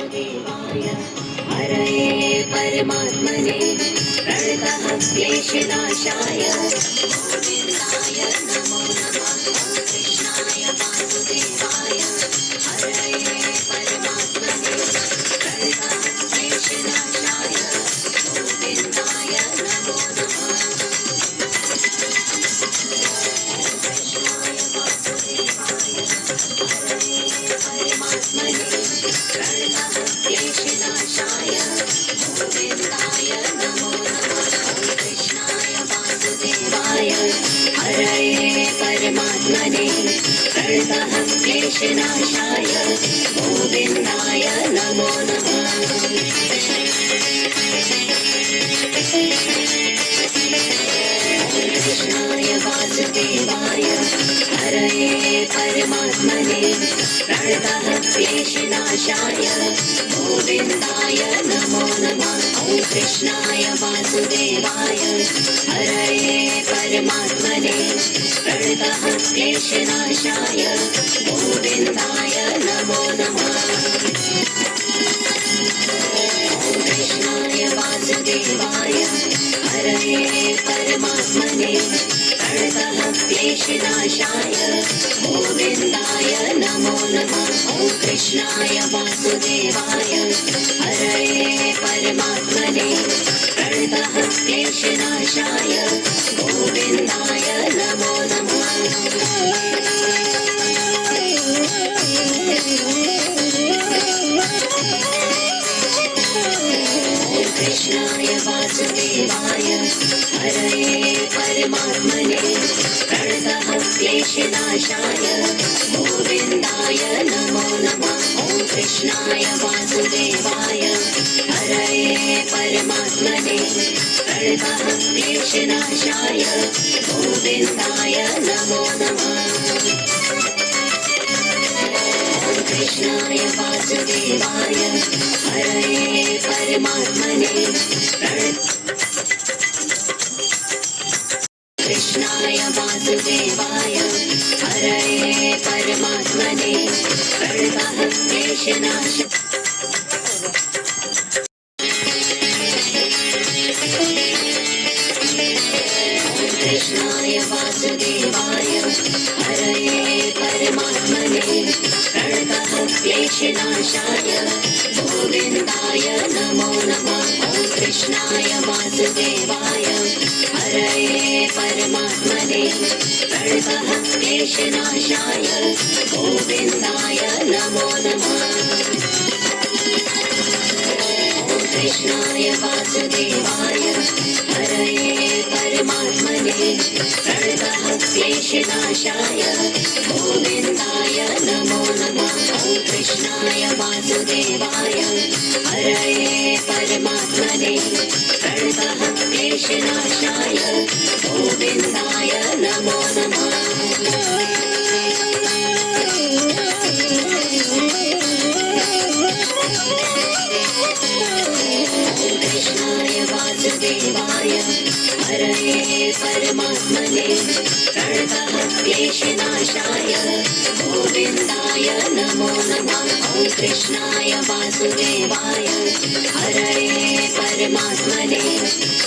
वासुदेवाय हरये परमात्मने प्रणतः क्लेशनाशाय गोविन्दाय नमो नमः। कृष्णाय वासुदेवाय हरये परमात्मने प्रणतः क्लेशनाशाय गोविन्दाय नमो नमः। कृष्णाय वासुदेवाय हरये परमात्मने प्रणतः क्लेशनाशाय गोविन्दाय नमो नमः। कृष्णाय वासुदेवाय हरये परमात्मने प्रणतः क्लेशनाशाय गोविन्दाय नमो नमः। कृष्णाय वासुदेवाय हरये परमात्मने प्रणतः क्लेशनाशाय गोविन्दाय नमो नमः। कृष्णाय वासुदेवाय हरये परमात्मने प्रणतः क्लेशनाशाय गोविन्दाय नमो नमः। कृष्णाय वासुदेवाय हरये परमात्मने प्रणतः क्लेशनाशाय गोविन्दाय नमो नमः। कृष्णाय वासुदेवाय हरये परमात्मने प्रणतः क्लेशनाशाय गोविन्दाय नमो नमः। कृष्णाय वासुदेवाय हरये परमात्मने प्रणतः क्लेशनाशाय गोविन्दाय नमो नमः। कृष्णाय वासुदेवाय हरये परमात्मने प्रणतः क्लेशनाशाय गोविन्दाय नमो नमः। कृष्णाय वासुदेवाय हरये परमात्मने कृष्णाय वासुदेवाय हरये परमात्मने प्रणतः क्लेशनाशाय कृष्णाय वासुदेवाय हरये परमात्मने प्रणतः क्लेशनाशाय गोविन्दाय नमो नमः। कृष्णाय वासुदेवाय हरये परमात्मने प्रणतः क्लेशनाशाय गोविन्दाय नमो नमः। कृष्णाय वासुदेवाय हरये परमात्मने प्रणतः क्लेशनाशाय गोविन्दाय नमो नमः। कृष्णाय वासुदेवाय हरये परमात्मने प्रणतः क्लेशनाशाय गोविन्दाय नमो नमः। कृष्णाय वासुदेवाय हरये परमात्मने प्रणतः क्लेशनाशाय गोविन्दाय नमो नमः। कृष्णाय वासुदेवाय हरये परमात्मने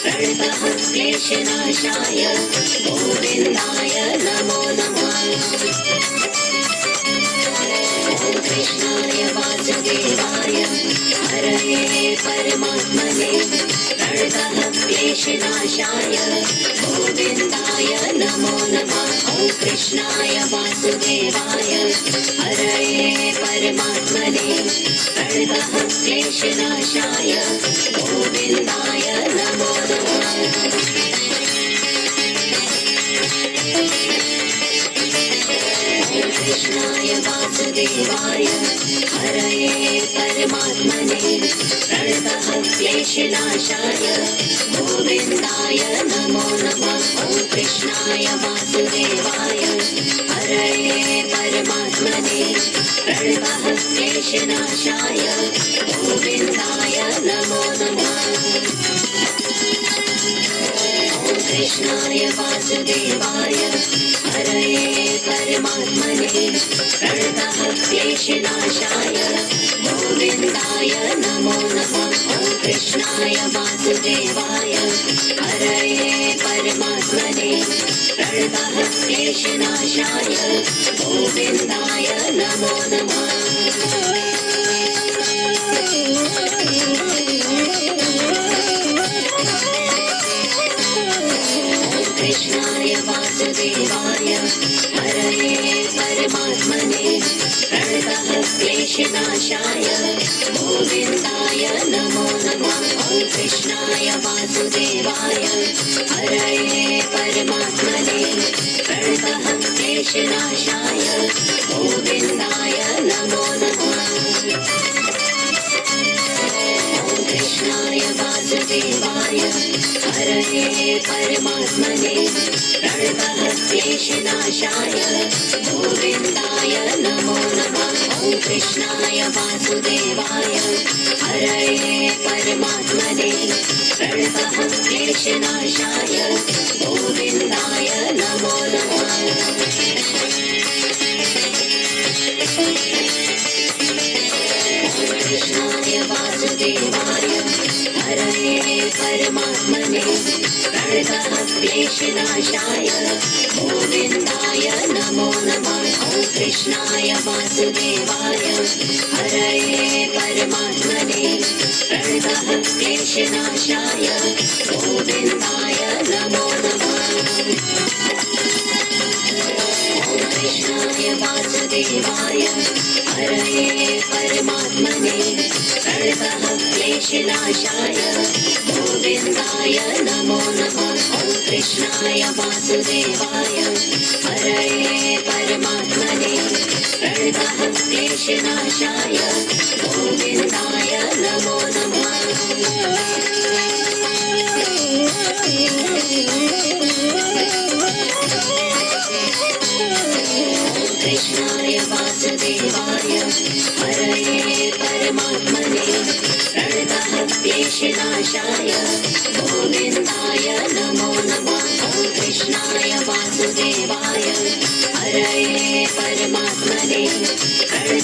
प्रणतः क्लेशनाशाय गोविन्दाय नमो नमः। कृष्णाय वासुदेवाय हरये परमात्मने प्रणतः क्लेशनाशाय गोविन्दाय नमो नमः। कृष्णाय वासुदेवाय हरये परमात्मने प्रणतः क्लेशनाशाय गोविन्दाय नमो नमः। कृष्णाय वासुदेवाय हरये परमात्मने प्रणतः क्लेशनाशाय गोविन्दाय नमो नमः। कृष्णाय वासुदेवाय हरये परमात्मने प्रणतः क्लेशनाशाय गोविन्दाय नमो नमः। कृष्णाय वासुदेवाय हरये परमात्मने प्रणतः क्लेशनाशाय गोविन्दाय कृष्णाय वासुदेवाय हरये परमात्मने प्रणतः क्लेशनाशाय गोविन्दाय नमो नमः। कृष्णाय वासुदेवाय हरये परमात्मने प्रणतः क्लेशनाशाय गोविन्दाय नमो नमः। ॐ कृष्णाय वासुदेवाय हरये परमात्मने प्रणतः क्लेशनाशाय गोविन्दाय नमो नमः। कृष्णाय वासुदेवाय हरये परमात्मने प्रणतः क्लेशनाशाय गोविन्दाय नमो नमः। ॐ कृष्णाय वासुदेवाय हरये परमात्मने प्रणतः क्लेशनाशाय गोविन्दाय नमो नमः। कृष्णाय वासुदेवाय हरये परमात्मने प्रणतः क्लेशनाशाय गोविन्दाय नमो नमः। ॐ कृष्णाय वासुदेवाय हरये परमात्मने प्रणतः क्लेशनाशाय गोविन्दाय नमो नमः। कृष्णाय वासुदेवाय हरये परमात्मने प्रणतः क्लेशनाशाय गोविन्दाय नमो नमः। ॐ कृष्णाय वासुदेवाय हरये परमात्मने प्रणतः क्लेशनाशाय गोविन्दाय नमो नमः। कृष्णाय वासुदेवाय हरये परमात्मने प्रणतः क्लेशनाशाय गोविन्दाय नमो नमः। ॐ कृष्णाय वासुदेवाय हरये परमात्मने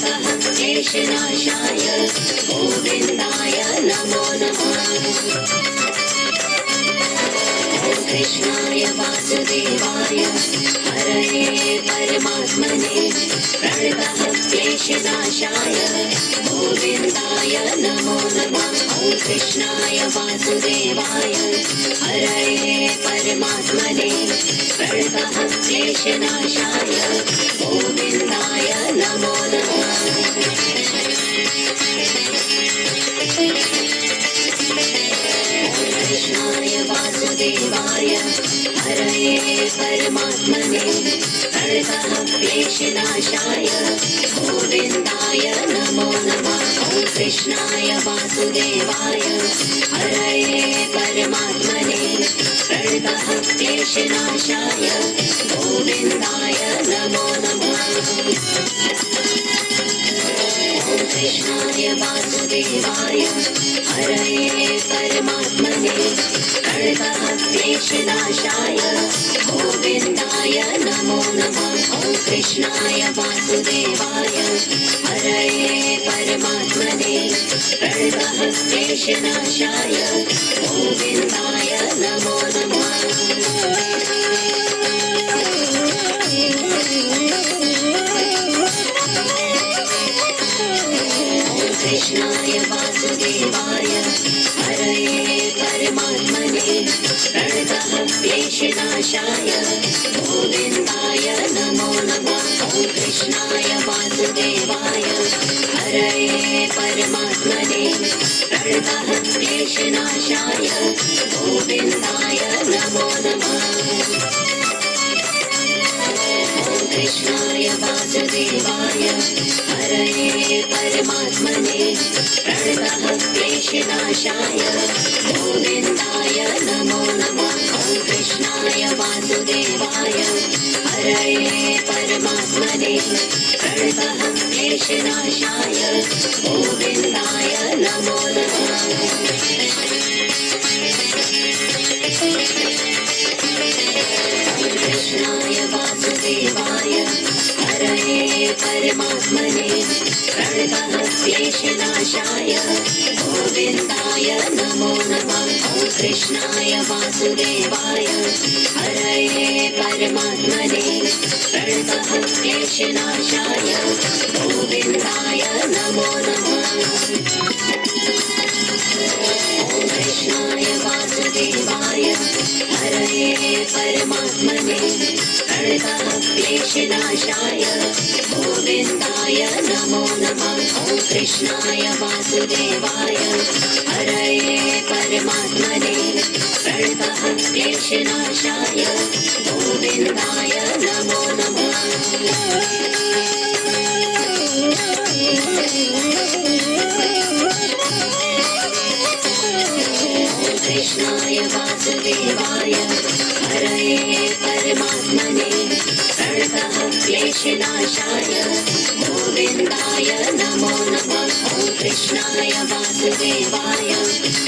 प्रणतः क्लेशनाशाय गोविन्दाय नमो नमः। कृष्णाय वासुदेवाय हरये परमात्मने प्रणतः क्लेशनाशाय गोविन्दाय नमो नमः। ॐ कृष्णाय वासुदेवाय हरये परमात्मने प्रणतः क्लेशनाशाय गोविन्दाय नमो नमः। कृष्णाय वासुदेवाय हरये परमात्मने प्रणतः क्लेशनाशाय गोविन्दाय नमो नमः। ॐ कृष्णाय वासुदेवाय हरये परमात्मने प्रणतः क्लेशनाशाय गोविन्दाय नमो नमः। कृष्णाय वासुदेवाय हरये परमात्मने प्रणतः क्लेशनाशाय गोविन्दाय नमो नमः। ॐ कृष्णाय वासुदेवाय हरये परमात्मने प्रणतः क्लेशनाशाय गोविन्दाय नमो नमः। कृष्णाय वासुदेवाय हरये परमात्मने प्रणतः क्लेशनाशाय गोविन्दाय नमो नमः। ॐ कृष्णाय वासुदेवाय हरये परमात्मने प्रणतः क्लेशनाशाय गोविन्दाय नमो नमः। कृष्णाय वासुदेवाय हरये परमात्मने प्रणतः क्लेशनाशाय गोविन्दाय नमो नमः। ॐ कृष्णाय वासुदेवाय हरये परमात्मने प्रणतः क्लेशनाशाय गोविन्दाय नमो नमः। कृष्णाय वासुदेवाय हरये परमात्मने प्रणतः क्लेशनाशाय गोविन्दाय नमो नमः। ॐ कृष्णाय वासुदेवाय हरये परमात्मने प्रणतः क्लेशनाशाय गोविन्दाय नमो नमः। ॐ कृष्णाय वासुदेवाय हरये परमात्मने प्रणतः क्लेशनाशाय गोविन्दाय नमो नमः। ॐ कृष्णाय वासुदेवाय हरये परमात्मने प्रणतः क्लेशनाशाय गोविन्दाय नमो नमः। कृष्णाय वासुदेवाय हरये परमात्मने प्रणतः क्लेशनाशाय गोविन्दाय नमो नमः। ॐ कृष्णाय वासुदेवाय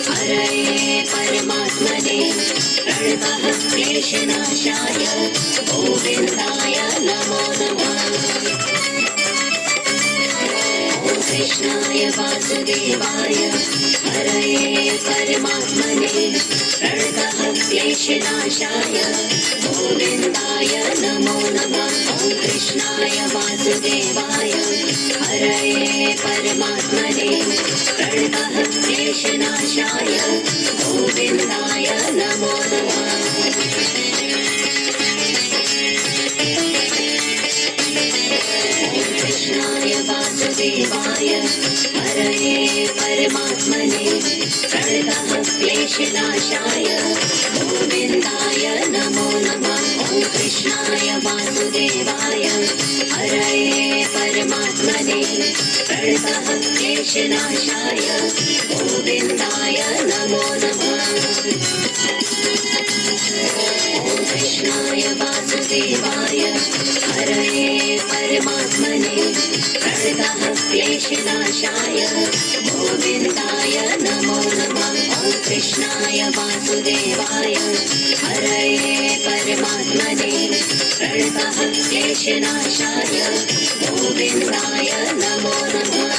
हरये परमात्मने प्रणतः क्लेशनाशाय गोविन्दाय नमो नमः। कृष्णाय वासुदेवाय हरये परमात्मने प्रणतः क्लेशनाशाय गोविन्दाय नमो नमः। ॐ कृष्णाय वासुदेवाय हरये परमात्मने प्रणतः क्लेशनाशाय गोविन्दाय नमो नमः। कृष्णाय वासुदेवाय हरये परमात्मने प्रणतः क्लेशनाशाय गोविन्दाय नमो नमः। ॐ कृष्णाय वासुदेवाय हरये परमात्मने प्रणतः क्लेशनाशाय गोविन्दाय नमो नमः। ॐ कृष्णाय वासुदेवाय हरये परमात्मने प्रणतः क्लेशनाशाय गोविन्दाय नमो नमः। ॐ कृष्णाय वासुदेवाय हरये परमात्मने प्रणतः क्लेशनाशाय गोविन्दाय नमो नमः।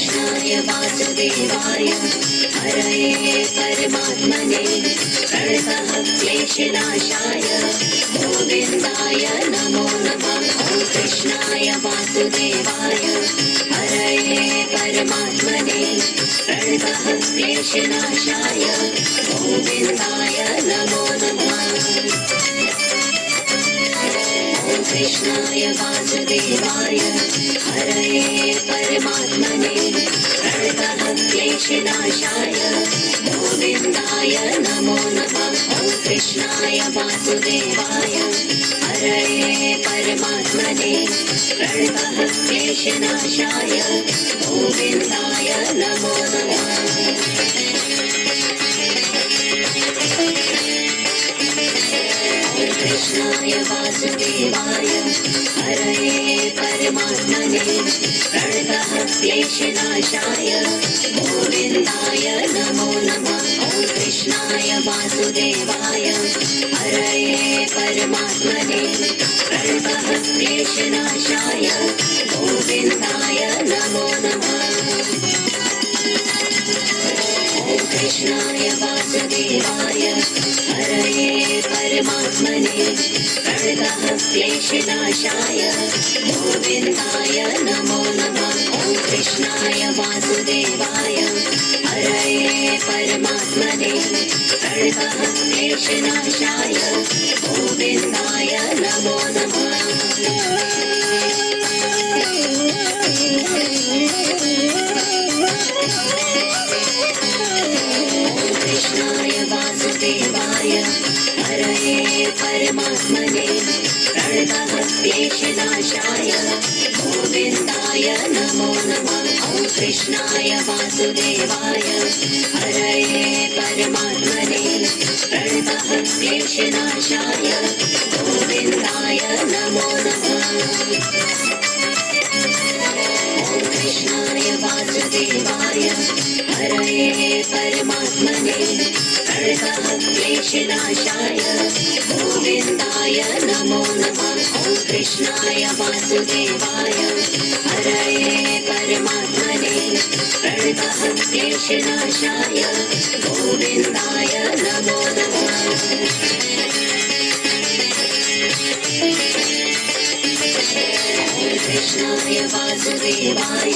कृष्णाय वासुदेवाय हरये परमात्मने प्रणतः क्लेशनाशाय गोविन्दाय नमो नमः। ॐ कृष्णाय वासुदेवाय हरये परमात्मने प्रणतः क्लेशनाशाय गोविन्दाय नमो नमः। ॐ कृष्णाय वासुदेवाय हरये परमात्मने प्रणतः क्लेशनाशाय गोविन्दाय नमो नमः। ॐ कृष्णाय वासुदेवाय हरये परमात्मने प्रणतः क्लेशनाशाय गोविन्दाय नमो नमः। कृष्णाय वासुदेवाय हरये परमात्मने प्रणतः क्लेशनाशाय गोविन्दाय नमो नमः। ॐ कृष्णाय वासुदेवाय हरये परमात्मने प्रणतः क्लेशनाशाय गोविन्दाय नमो नमः। ॐ कृष्णाय वासुदेवाय हरये परमात्मने प्रणतः क्लेशनाशाय गोविन्दाय नमो नमः। ॐ कृष्णाय वासुदेवाय हरये परमात्मने प्रणतः क्लेशनाशाय गोविन्दाय नमो नमः। कृष्णाय वासुदेवाय हरये परमात्मने प्रणतः क्लेशनाशाय गोविन्दाय नमो नमः। ॐ कृष्णाय वासुदेवाय हरये परमात्मने प्रणतः क्लेशनाशाय गोविन्दाय नमो नमः। ॐ कृष्णाय वासुदेवाय हरये परमात्मने परमात्मने प्रणतक्लेशनाशाय गोविन्दाय नमो नमः। ॐ कृष्णाय वासुदेवाय हरये परमात्मने प्रणतक्लेशनाशाय गोविन्दाय नमो नमः। कृष्णाय वासुदेवाय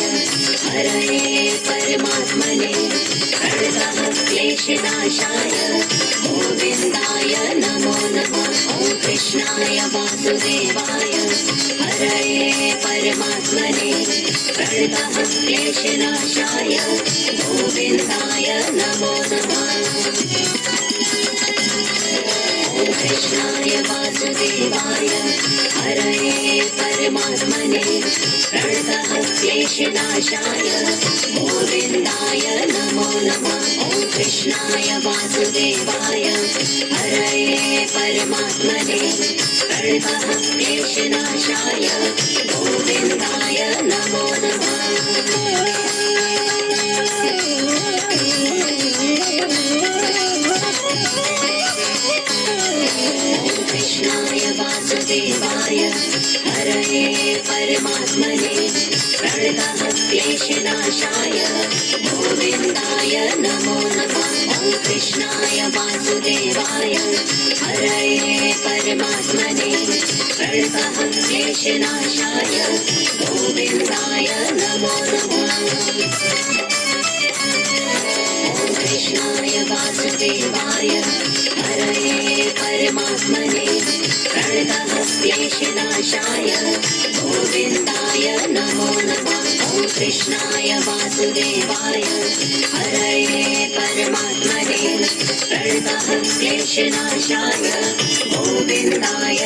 हरये परमात्मने प्रणतक्लेशनाशाय गोविन्दाय नमो नमः। ॐ कृष्णाय वासुदेवाय हरये परमात्मने प्रणतक्लेशनाशाय गोविन्दाय नमो नमः। कृष्णाय वासुदेवाय हरये परमात्मने प्रणतक्लेशनाशाय गोविन्दाय नमो नमः। ॐ कृष्णाय वासुदेवाय हरये परमात्मने प्रणतक्लेशनाशाय गोविन्दाय नमो नमः। कृष्णाय वासुदेवाय हरये परमात्मने प्रणतक्लेशनाशाय गोविन्दाय नमो नमः। ॐ कृष्णाय वासुदेवाय हरये परमात्मने प्रणतक्लेशनाशाय गोविन्दाय नमो नमः। कृष्णाय वासुदेवाय हरये परमात्मने प्रणतक्लेशनाशाय गोविन्दाय नमो नमः। ॐ कृष्णाय वासुदेवाय हरये परमात्मने प्रणतक्लेशनाशाय गोविन्दाय